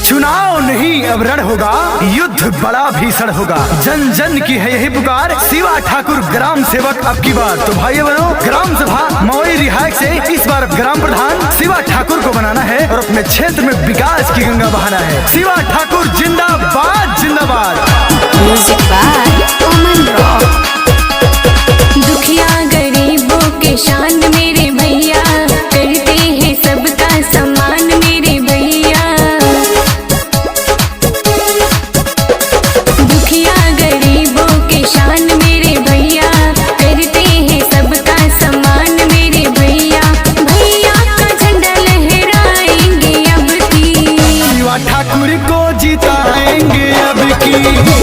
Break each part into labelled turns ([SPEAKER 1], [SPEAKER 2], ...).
[SPEAKER 1] चुनाव नहीं अब रण होगा, युद्ध बड़ा भीषण होगा। जन जन की है यही पुकार, शिवा ठाकुर ग्राम सेवक अब की बार। तो भाइयों बहनों, ग्राम सभा मवई रिहायक से इस बार ग्राम प्रधान शिवा ठाकुर को बनाना है और अपने क्षेत्र में विकास की गंगा बहाना है। शिवा ठाकुर जिंदाबाद जिंदाबाद।
[SPEAKER 2] Music by Aman Rock. दुखिया गरीबों के शान मेरे भैया, करते हैं सबका सम्मान मेरे भैया। दुखिया गरीबों के शान मेरे भैया, करते हैं सबका सम्मान मेरे भैया। भैया का झंडा लहराएंगे अब की,
[SPEAKER 1] शिवा ठाकुर को जिताएंगे अब की,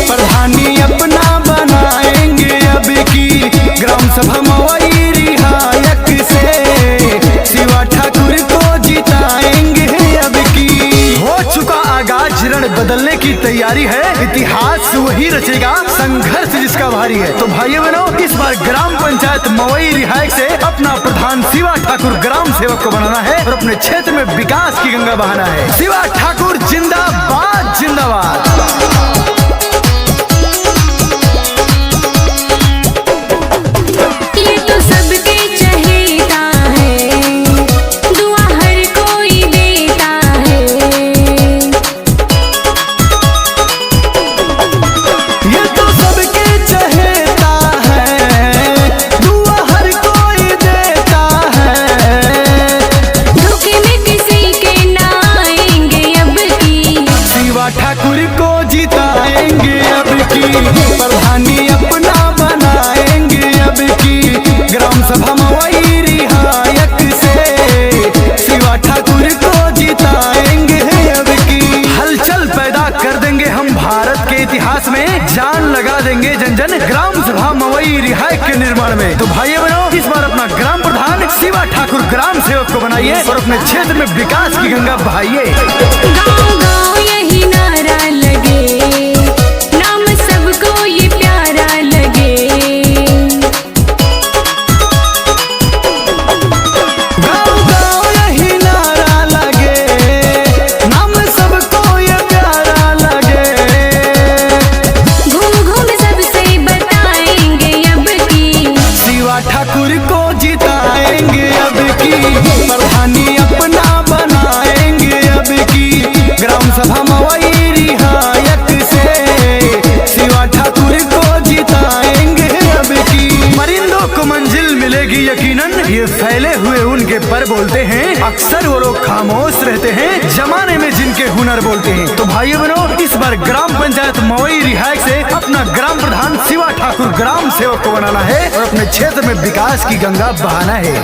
[SPEAKER 1] प्रधानी अपना बनाएंगे अब की। ग्राम सभा मवई रिहायक से शिवा ठाकुर को जिताएंगे अब की। हो चुका आगाज, रण बदलने की तैयारी है, इतिहास वही रचेगा, संघर्ष जिसका भारी है। तो भाइयों बहनों, इस बार ग्राम पंचायत मवई रिहायक से अपना प्रधान शिवा ठाकुर ग्राम सेवक को बनाना है और अपने क्षेत्र में विकास की गंगा बहाना है। शिवा ठाकुर जिंदाबाद जिंदाबाद। ठाकुर को जिताएंगे अब की, प्रधानी अपना बनाएंगे अब की। ग्राम सभा मवई रिहायक से शिवा ठाकुर को जिताएंगे अब की। हलचल पैदा कर देंगे हम भारत के इतिहास में, जान लगा देंगे जन जन ग्राम सभा मवई रिहायक के निर्माण में। तो भाइयों बहनों, इस बार अपना ग्राम प्रधान शिवा ठाकुर ग्राम सेवक को बनाइए और अपने क्षेत्र में विकास की गंगा बहाइए।
[SPEAKER 2] गाँव गाँव यही नारा लगे, नाम सबको ये प्यारा लगे।
[SPEAKER 1] गाँव गाँव यही नारा लगे, नाम सबको ये प्यारा लगे।
[SPEAKER 2] घूम घूम सबसे बताएंगे अब की,
[SPEAKER 1] शिवा ठाकुर को जिताएंगे अब की, प्रधानी अपना बनाएंगे अब की। ग्राम सभा मवई रिहायक से शिवा ठाकुर को जिताएंगे अब की। परिंदों को मंजिल मिलेगी यकीनन, ये फैले हुए उनके पर बोलते हैं। अक्सर वो लोग खामोश रहते हैं, जमाने में जिनके हुनर बोलते हैं। तो भाइयों बहनों, इस बार ग्राम पंचायत मवई रिहायक से अपना ग्राम प्रधान शिवा ठाकुर ग्राम सेवक को बनाना है और अपने क्षेत्र में विकास की गंगा बहाना है।